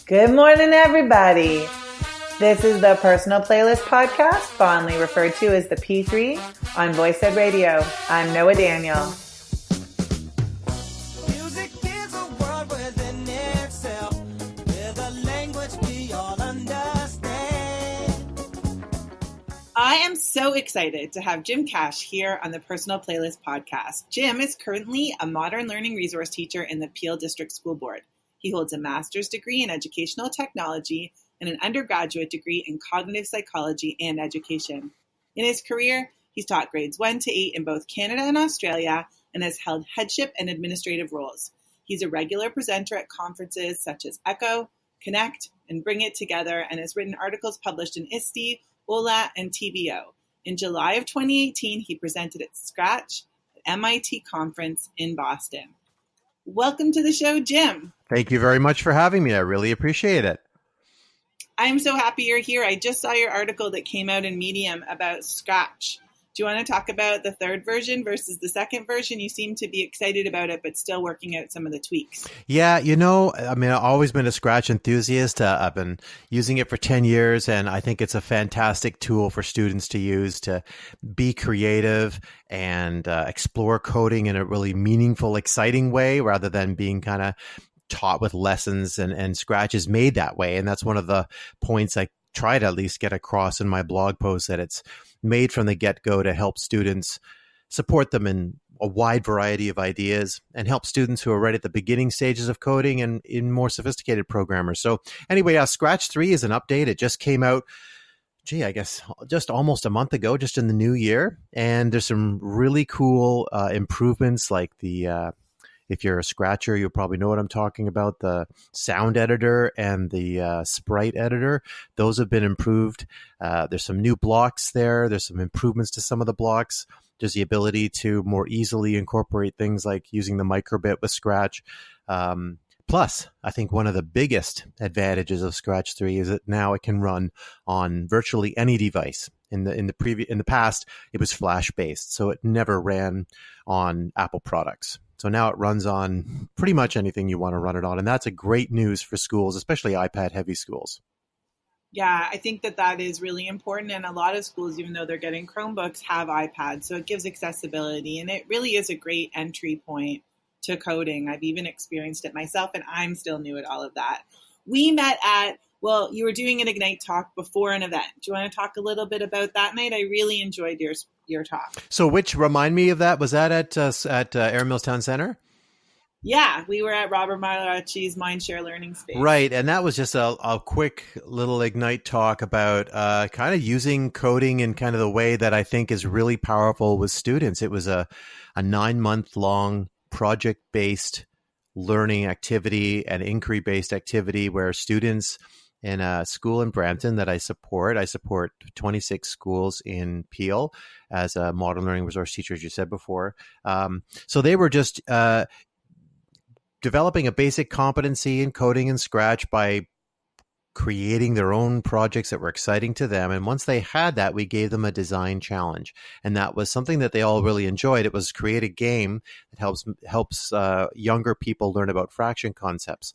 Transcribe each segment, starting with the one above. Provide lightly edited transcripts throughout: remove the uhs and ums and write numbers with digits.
Good morning, everybody. This is the Personal Playlist Podcast, fondly referred to as the P3 on Voice Ed Radio. I'm Noah Daniel. Music is a world within itself, with a language we all understand. I am so excited to have Jim Cash here on the Personal Playlist Podcast. Jim is currently a modern learning resource teacher in the Peel District School Board. He holds a master's degree in educational technology and an undergraduate degree in cognitive psychology and education. In his career, he's taught grades 1 to 8 in both Canada and Australia and has held headship and administrative roles. He's a regular presenter at conferences such as ECOO, Connect, and BringIT Together, and has written articles published in ISTE, OLA and TVO. In July of 2018, he presented at Scratch at MIT conference in Boston. Welcome to the show, Jim. Thank you very much for having me. I really appreciate it. I'm so happy you're here. I just saw your article that came out in Medium about Scratch. Do you want to talk about the third version versus the second version? You seem to be excited about it, but still working out some of the tweaks. Yeah, I've always been a Scratch enthusiast. I've been using it for 10 years, and I think it's a fantastic tool for students to use to be creative and explore coding in a really meaningful, exciting way rather than being kind of taught with lessons, and Scratch is made that way. And that's one of the points I try to at least get across in my blog post, that it's made from the get-go to help students, support them in a wide variety of ideas, and help students who are right at the beginning stages of coding and in more sophisticated programmers. So anyway, Scratch 3 is an update. It just came out, I guess just almost a month ago, just in the new year. And there's some really cool improvements, like the if you're a Scratcher, you'll probably know what I'm talking about. The sound editor and the sprite editor, those have been improved. There's some new blocks there. There's some improvements to some of the blocks. There's the ability to more easily incorporate things like using the microbit with Scratch. Plus, I think one of the biggest advantages of Scratch 3 is that now it can run on virtually any device. In the past, it was Flash based, so it never ran on Apple products. So now it runs on pretty much anything you want to run it on. And that's a great news for schools, especially iPad-heavy schools. Yeah, I think that is really important. And a lot of schools, even though they're getting Chromebooks, have iPads. So it gives accessibility. And it really is a great entry point to coding. I've even experienced it myself, and I'm still new at all of that. We met you were doing an Ignite talk before an event. Do you want to talk a little bit about that night? I really enjoyed your talk. So remind me of that. Was that at Erin Mills Town Center? Yeah, we were at Robert Malacci's Mindshare Learning Space. Right, and that was just a quick little Ignite talk about kind of using coding in kind of the way that I think is really powerful with students. It was a 9-month-long project-based learning activity and inquiry-based activity where students in a school in Brampton that I support 26 schools in Peel as a modern learning resource teacher, as you said before. So they were just developing a basic competency in coding and Scratch by creating their own projects that were exciting to them. And once they had that, we gave them a design challenge. And that was something that they all really enjoyed. It was create a game that helps younger people learn about fraction concepts.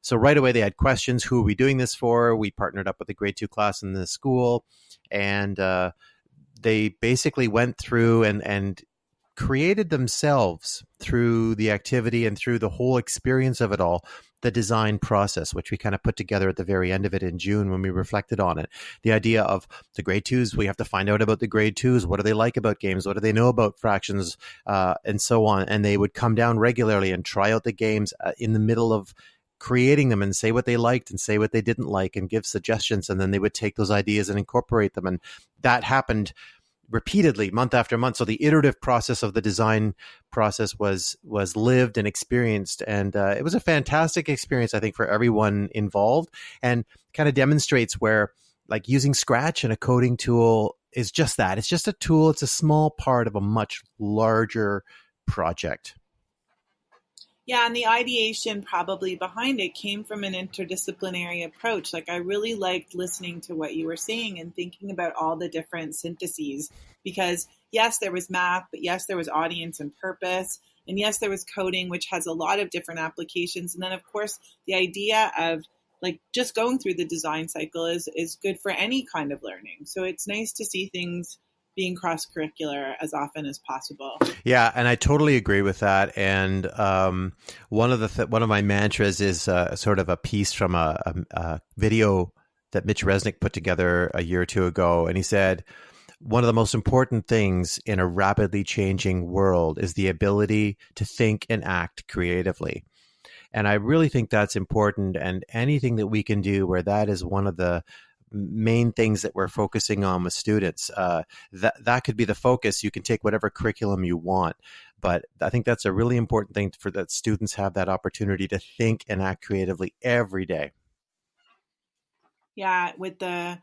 So right away, they had questions. Who are we doing this for? We partnered up with a grade 2 class in the school. And they basically went through and created themselves through the activity and through the whole experience of it all, the design process, which we kind of put together at the very end of it in June when we reflected on it. The idea of the grade 2s, we have to find out about the grade 2s. What do they like about games? What do they know about fractions? And so on. And they would come down regularly and try out the games in the middle of creating them and say what they liked and say what they didn't like and give suggestions. And then they would take those ideas and incorporate them. And that happened repeatedly, month after month. So the iterative process of the design process was lived and experienced. And it was a fantastic experience, I think, for everyone involved, and kind of demonstrates where like using Scratch and a coding tool is just that. It's just a tool. It's a small part of a much larger project. Yeah, and the ideation probably behind it came from an interdisciplinary approach. Like, I really liked listening to what you were saying and thinking about all the different syntheses, because yes, there was math, but yes, there was audience and purpose. And yes, there was coding, which has a lot of different applications. And then, of course, the idea of like just going through the design cycle is good for any kind of learning. So it's nice to see things being cross-curricular as often as possible. Yeah, and I totally agree with that. And one of my mantras is sort of a piece from a video that Mitch Resnick put together a year or two ago. And he said, one of the most important things in a rapidly changing world is the ability to think and act creatively. And I really think that's important. And anything that we can do where that is one of the main things that we're focusing on with students, that could be the focus. You can take whatever curriculum you want, but I think that's a really important thing for that students have that opportunity to think and act creatively every day. Yeah, with the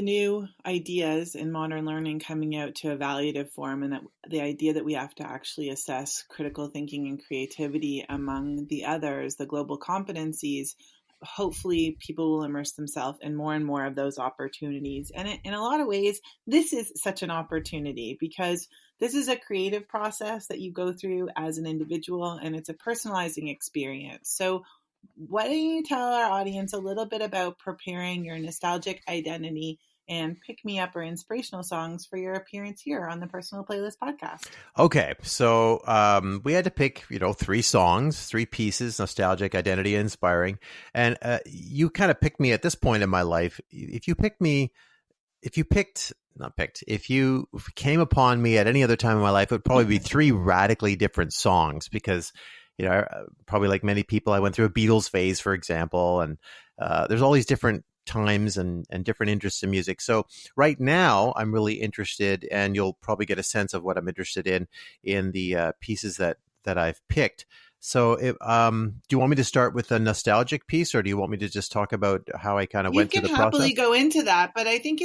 new ideas in modern learning coming out to evaluative form, and that the idea that we have to actually assess critical thinking and creativity among the others, the global competencies, hopefully people will immerse themselves in more and more of those opportunities. And in a lot of ways, this is such an opportunity because this is a creative process that you go through as an individual, and it's a personalizing experience. So why don't you tell our audience a little bit about preparing your nostalgic identity and pick-me-up or inspirational songs for your appearance here on the Personal Playlist podcast? Okay, so we had to pick, 3 songs, 3 pieces: nostalgic, identity, inspiring. And you kind of picked me at this point in my life. If you came upon me at any other time in my life, it would probably be 3 radically different songs because, probably like many people, I went through a Beatles phase, for example, and there's all these different times and different interests in music. So right now I'm really interested, and you'll probably get a sense of what I'm interested in the pieces that I've picked. So do you want me to start with a nostalgic piece, or do you want me to just talk about how I kind of went through the process? You can happily go into that, but I think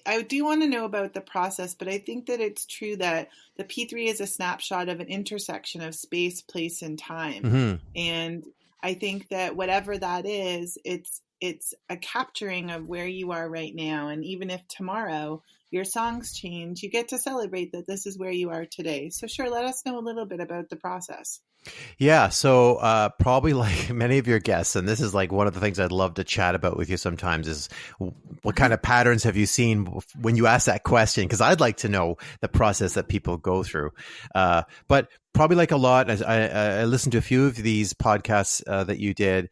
I do want to know about the process, but I think that it's true that the P3 is a snapshot of an intersection of space, place, and time. Mm-hmm. And I think that whatever that is, it's a capturing of where you are right now. And even if tomorrow your songs change, you get to celebrate that this is where you are today. So sure, let us know a little bit about the process. Yeah, so probably like many of your guests, and this is like one of the things I'd love to chat about with you sometimes, is what kind of patterns have you seen when you ask that question? Because I'd like to know the process that people go through. But probably like a lot, I listened to a few of these podcasts that you did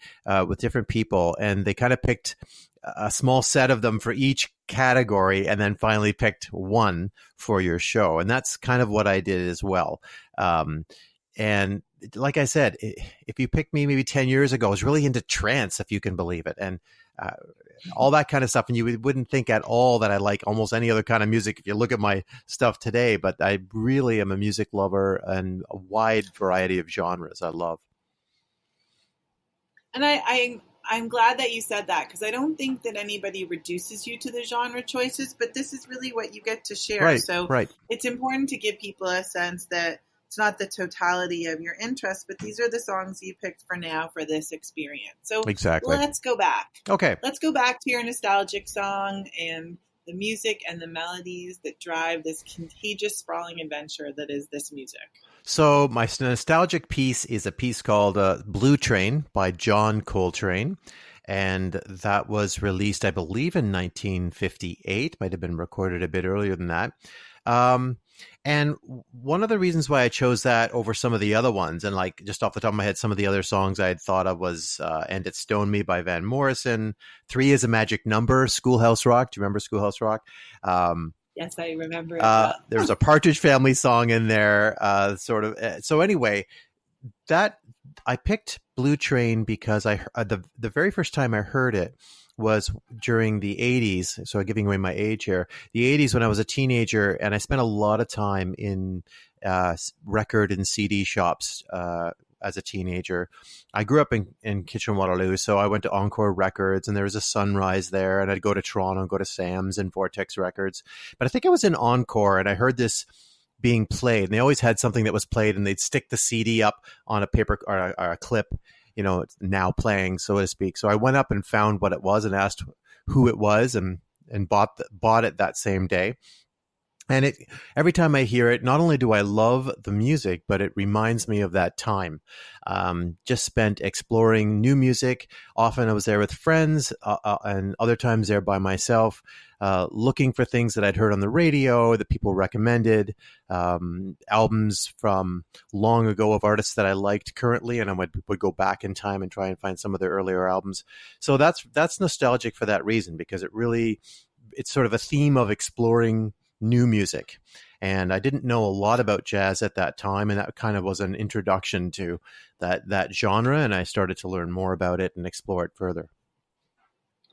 with different people, and they kind of picked a small set of them for each category and then finally picked one for your show. And that's kind of what I did as well. And like I said, if you picked me maybe 10 years ago, I was really into trance, if you can believe it. And all that kind of stuff. And you wouldn't think at all that I like almost any other kind of music if you look at my stuff today. But I really am a music lover, and a wide variety of genres I love. And I'm glad that you said that, because I don't think that anybody reduces you to the genre choices, but this is really what you get to share. Right, so right. It's important to give people a sense that it's not the totality of your interests, but these are the songs you picked for now for this experience. So exactly. Let's go back. Okay. Let's go back to your nostalgic song and the music and the melodies that drive this contagious, sprawling adventure that is this music. So my nostalgic piece is a piece called Blue Train by John Coltrane. And that was released, I believe, in 1958. Might have been recorded a bit earlier than that. And one of the reasons why I chose that over some of the other ones, and like just off the top of my head, some of the other songs I had thought of was And It Stoned Me by Van Morrison, 3 is a Magic Number, Schoolhouse Rock. Do you remember Schoolhouse Rock? Yes, I remember it well. There's a Partridge Family song in there, sort of. So anyway, that I picked Blue Train because the very first time I heard it was during the 80s. So giving away my age here, the 80s, when I was a teenager, and I spent a lot of time in record and CD shops as a teenager. I grew up in Kitchener-Waterloo, so I went to Encore Records, and there was a Sunrise there, and I'd go to Toronto and go to Sam's and Vortex Records. But I think I was in Encore, and I heard this being played, and they always had something that was played, and they'd stick the CD up on a paper or a clip, it's now playing, so to speak. So I went up and found what it was and asked who it was, and bought it that same day. And every time I hear it, not only do I love the music, but it reminds me of that time. Just spent exploring new music. Often I was there with friends, and other times there by myself, looking for things that I'd heard on the radio that people recommended, albums from long ago of artists that I liked currently, and I would go back in time and try and find some of their earlier albums. So that's nostalgic for that reason, because it's sort of a theme of exploring new music. And I didn't know a lot about jazz at that time, and that kind of was an introduction to that genre, and I started to learn more about it and explore it further.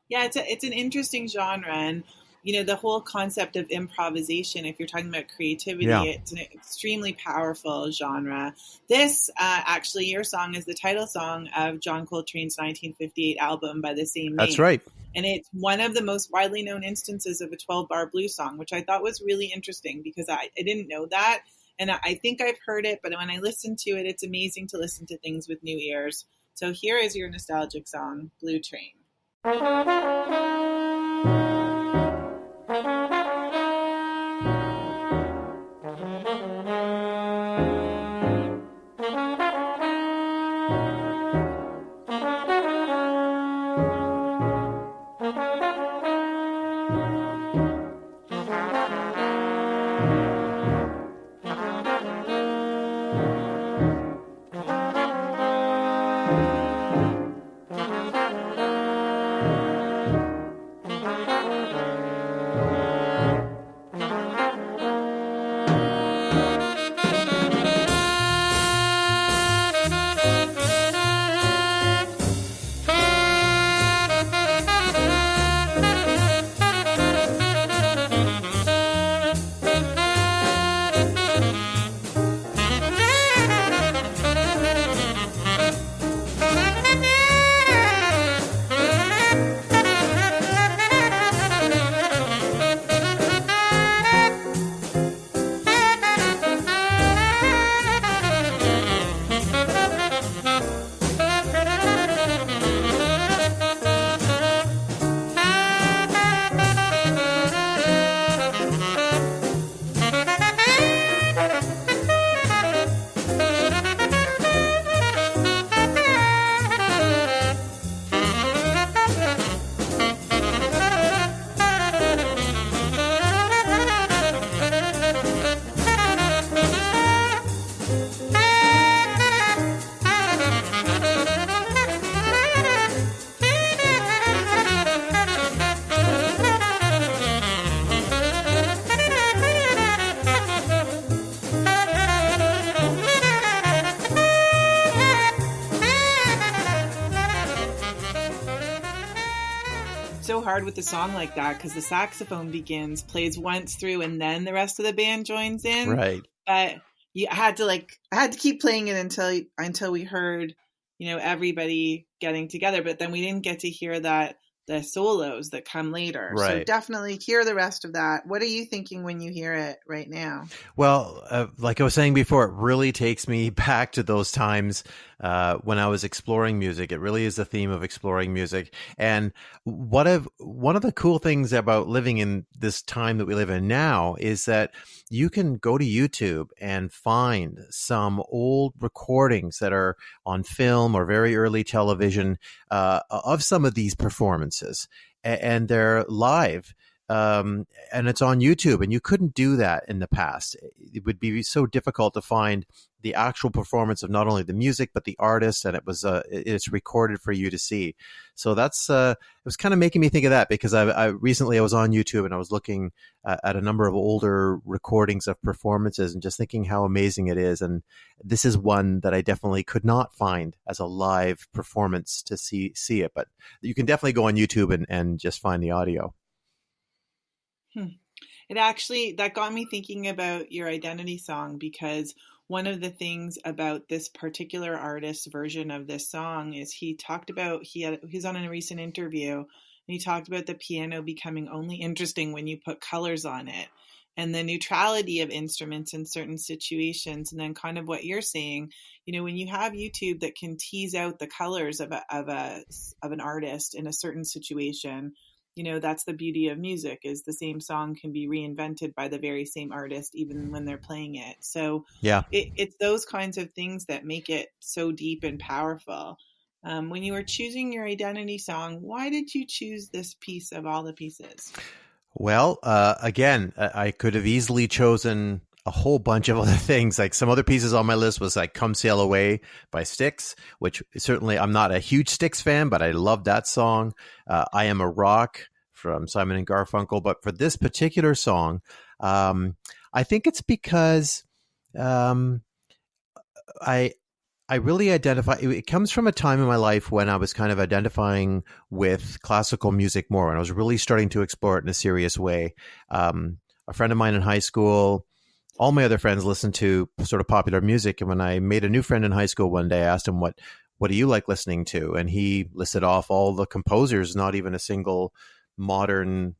Yeah, it's an interesting genre, and the whole concept of improvisation, if you're talking about creativity, It's an extremely powerful genre. This actually, your song is the title song of John Coltrane's 1958 album by the same name. That's right. And it's one of the most widely known instances of a 12-bar blues song, which I thought was really interesting because I didn't know that. And I think I've heard it, but when I listen to it, it's amazing to listen to things with new ears. So here is your nostalgic song, Blue Train. So hard with a song like that because the saxophone plays once through, and then the rest of the band joins in. Right. But I had to keep playing it until we heard, everybody getting together. But then we didn't get to hear the solos that come later. Right. So definitely hear the rest of that. What are you thinking when you hear it right now? Well, like I was saying before, it really takes me back to those times when I was exploring music. It really is a theme of exploring music. And one of the cool things about living in this time that we live in now is that you can go to YouTube and find some old recordings that are on film or very early television of some of these performances, and they're live. And it's on YouTube, and you couldn't do that in the past. It would be so difficult to find the actual performance of not only the music but the artist, and it's recorded for you to see. So that's it was kind of making me think of that, because I recently was on YouTube and I was looking at a number of older recordings of performances and just thinking how amazing it is. And this is one that I definitely could not find as a live performance to see it, but you can definitely go on YouTube and just find the audio. That got me thinking about your Identity song, because one of the things about this particular artist's version of this song is he talked about, he's on a recent interview, and he talked about the piano becoming only interesting when you put colors on it, and the neutrality of instruments in certain situations. And then kind of what you're saying, when you have YouTube that can tease out the colors of an artist in a certain situation, that's the beauty of music, is the same song can be reinvented by the very same artist, even when they're playing it. So Yeah. it's those kinds of things that make it so deep and powerful. When you were choosing your identity song, why did you choose this piece of all the pieces? Well, again, I could have easily chosen a whole bunch of other things. Like some other pieces on my list was like Come Sail Away by Styx, which certainly I'm not a huge Styx fan, but I love that song. I Am a Rock from Simon and Garfunkel. But for this particular song, I think it's because I really identify, it comes from a time in my life when I was kind of identifying with classical music more, and I was really starting to explore it in a serious way. A friend of mine in high school, all my other friends listened to sort of popular music. And when I made a new friend in high school one day, I asked him, what do you like listening to? And he listed off all the composers, not even a single modern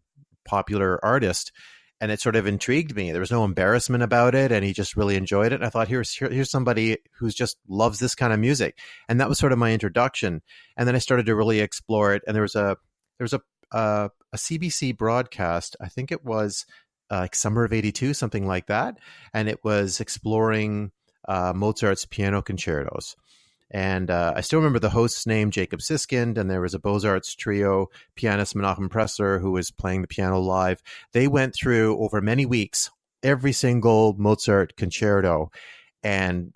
popular artist. And it sort of intrigued me. There was no embarrassment about it, and he just really enjoyed it. And I thought, here's somebody who's just loves this kind of music, and that was sort of my introduction. And then I started to really explore it. And there was a CBC broadcast. I think it was like summer of '82, something like that, and it was exploring Mozart's piano concertos. And I still remember the host's name, Jacob Siskind, and there was a Beaux-Arts trio pianist, Menachem Pressler, who was playing the piano live. They went through, over many weeks, every single Mozart concerto and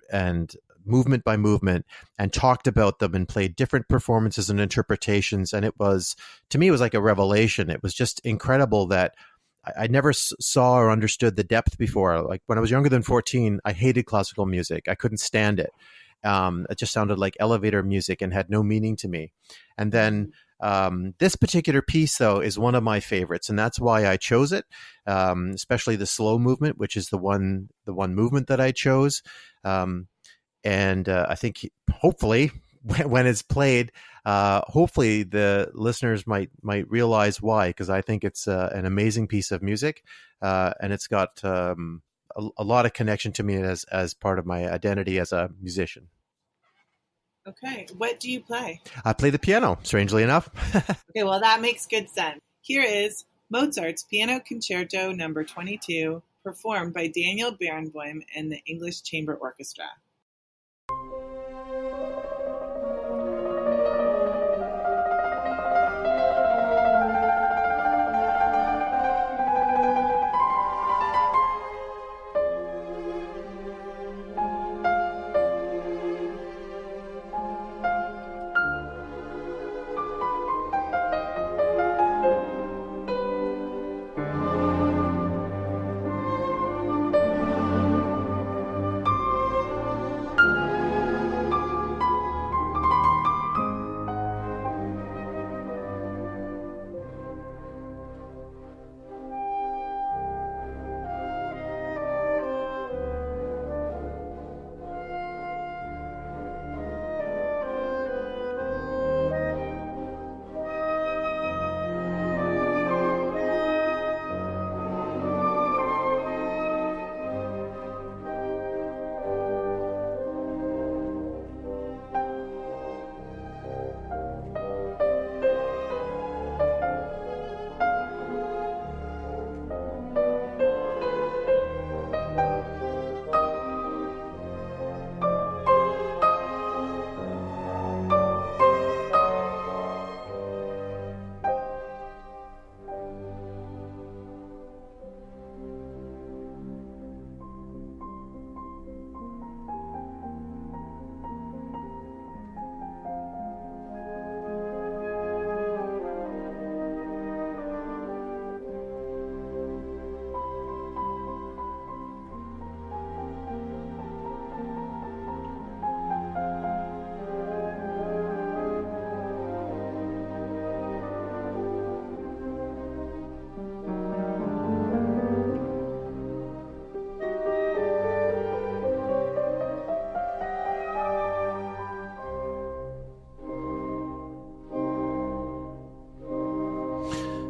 movement by movement, and talked about them and played different performances and interpretations. And it was, to me, it was like a revelation. It was just incredible that I never saw or understood the depth before. Like when I was younger than 14, I hated classical music. I couldn't stand it. It just sounded like elevator music and had no meaning to me. And then this particular piece, though, is one of my favorites, and that's why I chose it, especially the slow movement, which is the one movement that I chose. And I think hopefully when it's played, hopefully the listeners might realize why, because I think it's an amazing piece of music, and it's got a lot of connection to me as part of my identity as a musician. Okay. What do you play? I play the piano, strangely enough. Okay, well, that makes good sense. Here is Mozart's Piano Concerto No. 22, performed by Daniel Barenboim and the English Chamber Orchestra.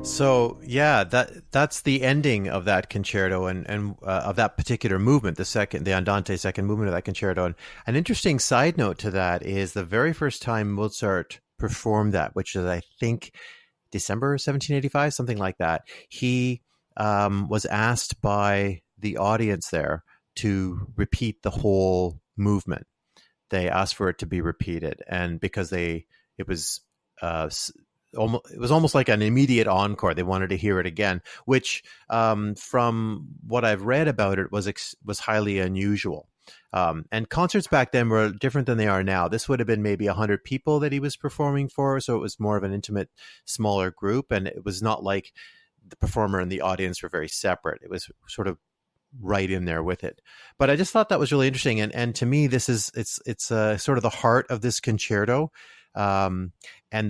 So yeah, that's the ending of that concerto and of that particular movement, the Andante second movement of that concerto. And an interesting side note to that is the very first time Mozart performed that, which is I think December 1785, something like that. He was asked by the audience there to repeat the whole movement. They asked for it to be repeated, and because it was almost like an immediate encore. They wanted to hear it again, which, from what I've read about it, was highly unusual. And concerts back then were different than they are now. This would have been maybe 100 people that he was performing for, so it was more of an intimate, smaller group, and it was not like the performer and the audience were very separate. It was sort of right in there with it. But I just thought that was really interesting, and to me, it's sort of the heart of this concerto. And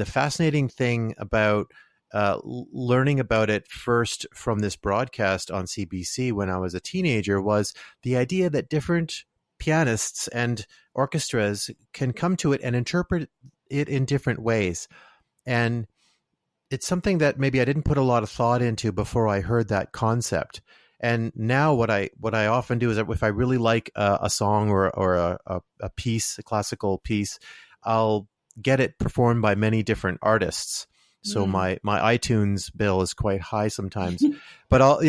the fascinating thing about learning about it first from this broadcast on CBC when I was a teenager was the idea that different pianists and orchestras can come to it and interpret it in different ways. And it's something that maybe I didn't put a lot of thought into before I heard that concept. And now what I often do is that if I really like a song or a piece, a classical piece, I'll get it performed by many different artists. So my iTunes bill is quite high sometimes. But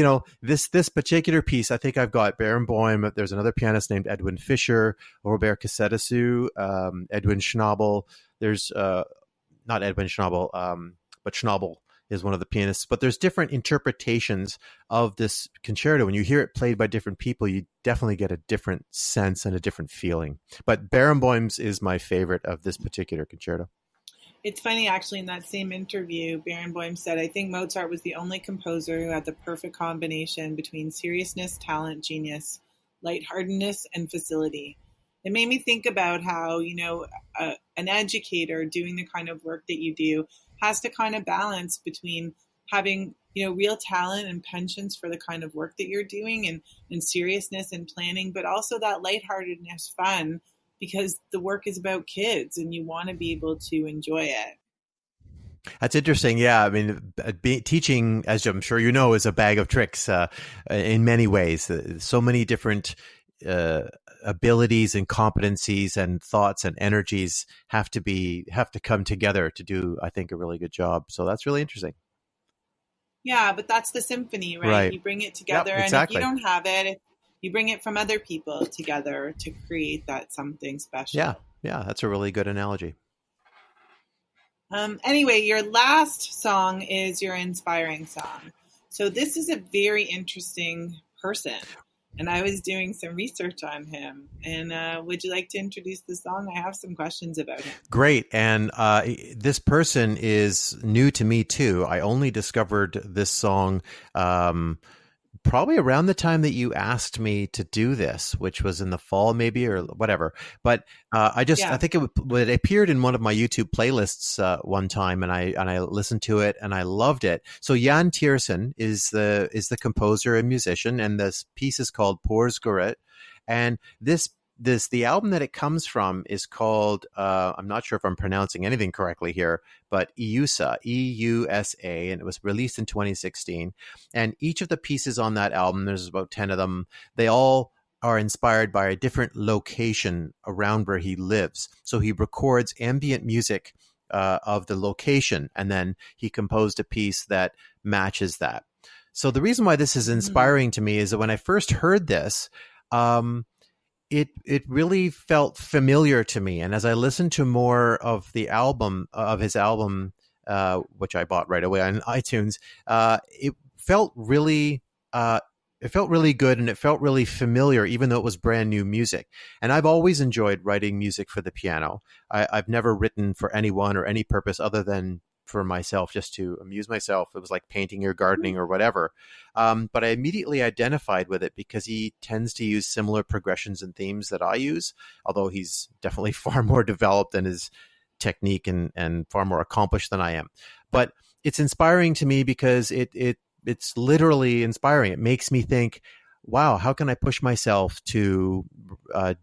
this particular piece, I think I've got Barenboim. There's another pianist named Edwin Fischer, Robert Cassadasu, Edwin Schnabel. There's not Edwin Schnabel, but Schnabel is one of the pianists. But there's different interpretations of this concerto. When you hear it played by different people, you definitely get a different sense and a different feeling. But Barenboim's is my favorite of this particular concerto. It's funny, actually, in that same interview, Barenboim said, I think Mozart was the only composer who had the perfect combination between seriousness, talent, genius, lightheartedness, and facility. It made me think about how, an educator doing the kind of work that you do has to kind of balance between having, real talent and penchant for the kind of work that you're doing and seriousness and planning, but also that lightheartedness, fun, because the work is about kids and you want to be able to enjoy it. That's interesting. Yeah. I mean, teaching, as I'm sure you know, is a bag of tricks in many ways. So many different abilities and competencies and thoughts and energies have to come together to do, I think, a really good job. So that's really interesting. Yeah, but that's the symphony, right? You bring it together, exactly. And if you don't have it, you bring it from other people together to create that something special. Yeah, that's a really good analogy. Anyway, your last song is your inspiring song. So this is a very interesting person. And I was doing some research on him. And would you like to introduce the song? I have some questions about him. Great. And this person is new to me, too. I only discovered this song probably around the time that you asked me to do this, which was in the fall, maybe, or whatever. But I think it appeared in one of my YouTube playlists one time, and I listened to it and I loved it. So Jan Tiersen is the composer and musician, and this piece is called Porsgeret. And the album that it comes from is called, I'm not sure if I'm pronouncing anything correctly here, but EUSA, EUSA, and it was released in 2016. And each of the pieces on that album, there's about 10 of them, they all are inspired by a different location around where he lives. So he records ambient music of the location, and then he composed a piece that matches that. So the reason why this is inspiring to me is that when I first heard this, it really felt familiar to me. And as I listened to more of his album, which I bought right away on iTunes, it felt really good, and it felt really familiar, even though it was brand new music. And I've always enjoyed writing music for the piano. I've never written for anyone or any purpose other than for myself, just to amuse myself. It was like painting or gardening or whatever. But I immediately identified with it because he tends to use similar progressions and themes that I use, although he's definitely far more developed in his technique and far more accomplished than I am. But it's inspiring to me because it's literally inspiring. It makes me think, wow, how can I push myself to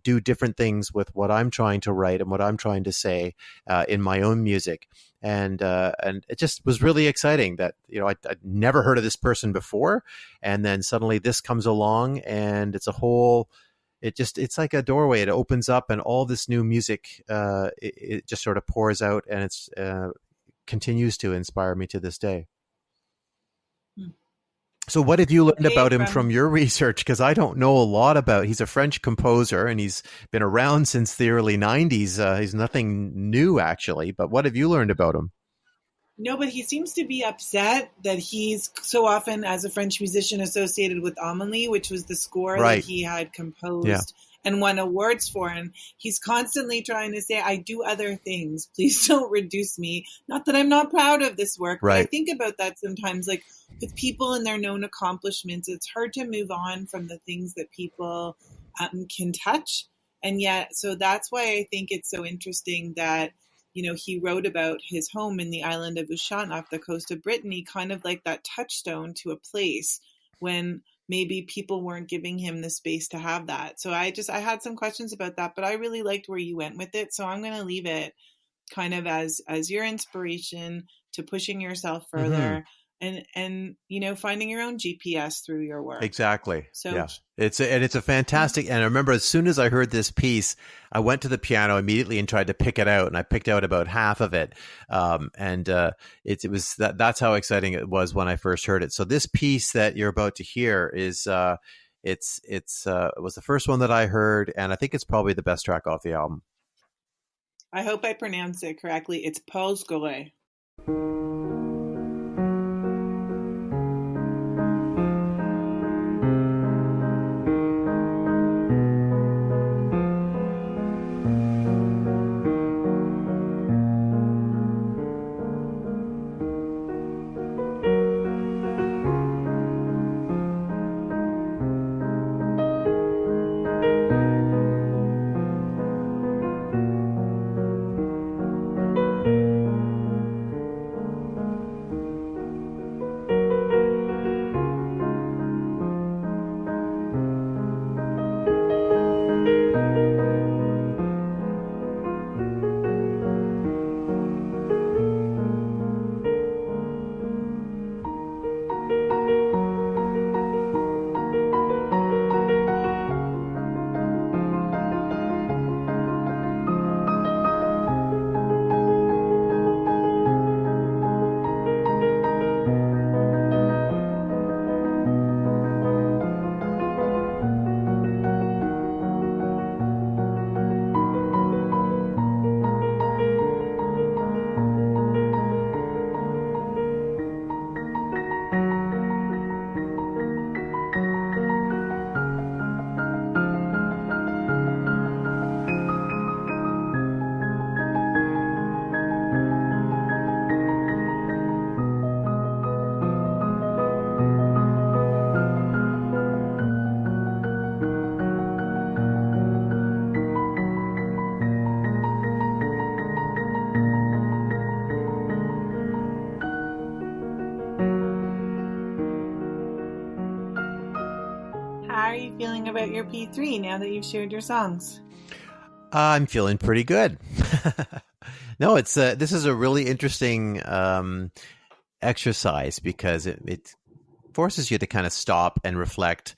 do different things with what I'm trying to write and what I'm trying to say in my own music? And it just was really exciting that, I'd never heard of this person before. And then suddenly this comes along, and it's like a doorway. It opens up, and all this new music, it just sort of pours out, and it's continues to inspire me to this day. So what have you learned about him from your research? Because I don't know a lot about, he's a French composer and he's been around since the early 90s. He's nothing new, actually. But what have you learned about him? No, but he seems to be upset that he's so often, as a French musician, associated with Amélie, which was the score that he had composed and won awards for. And he's constantly trying to say, I do other things. Please don't reduce me. Not that I'm not proud of this work. But I think about that sometimes, like with people and their known accomplishments, it's hard to move on from the things that people can touch. And yet, so that's why I think it's so interesting that, you know, he wrote about his home in the island of Ushant off the coast of Brittany, kind of like that touchstone to a place when maybe people weren't giving him the space to have that. So I had some questions about that, but I really liked where you went with it. So I'm going to leave it kind of as your inspiration to pushing yourself further and, you know, finding your own GPS through your work. Exactly. So yeah. It's a fantastic, and I remember as soon as I heard this piece, I went to the piano immediately and tried to pick it out, and I picked out about half of it. It was that's how exciting it was when I first heard it. So this piece that you're about to hear is it was the first one that I heard, and I think it's probably the best track off the album. I hope I pronounced it correctly. It's Paul's Gore. How are you feeling about your P3 now that you've shared your songs? I'm feeling pretty good. No, it's this is a really interesting exercise because it forces you to kind of stop and reflect,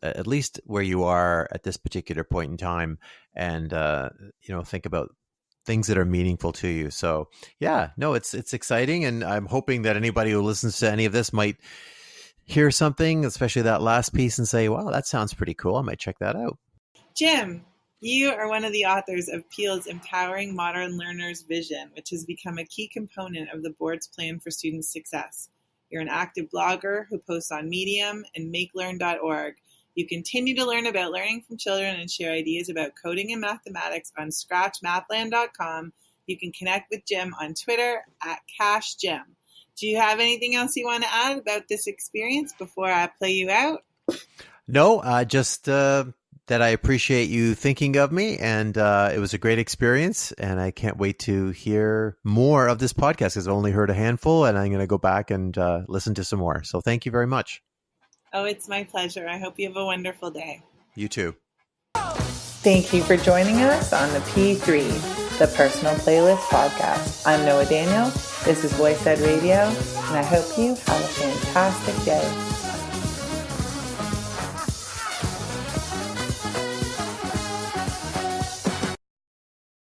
at least where you are at this particular point in time, and think about things that are meaningful to you. So yeah, no, it's exciting, and I'm hoping that anybody who listens to any of this might hear something, especially that last piece, and say, wow, that sounds pretty cool. I might check that out. Jim, you are one of the authors of Peel's Empowering Modern Learners Vision, which has become a key component of the board's plan for student success. You're an active blogger who posts on Medium and makelearn.org. You continue to learn about learning from children and share ideas about coding and mathematics on scratchmathland.com. You can connect with Jim on Twitter at CashJim. Do you have anything else you want to add about this experience before I play you out? No, just that I appreciate you thinking of me, and it was a great experience, and I can't wait to hear more of this podcast because I've only heard a handful, and I'm going to go back and listen to some more. So thank you very much. Oh, it's my pleasure. I hope you have a wonderful day. You too. Thank you for joining us on the P3, the Personal Playlist Podcast. I'm Noah Daniel. This is Voice Ed Radio, and I hope you have a fantastic day.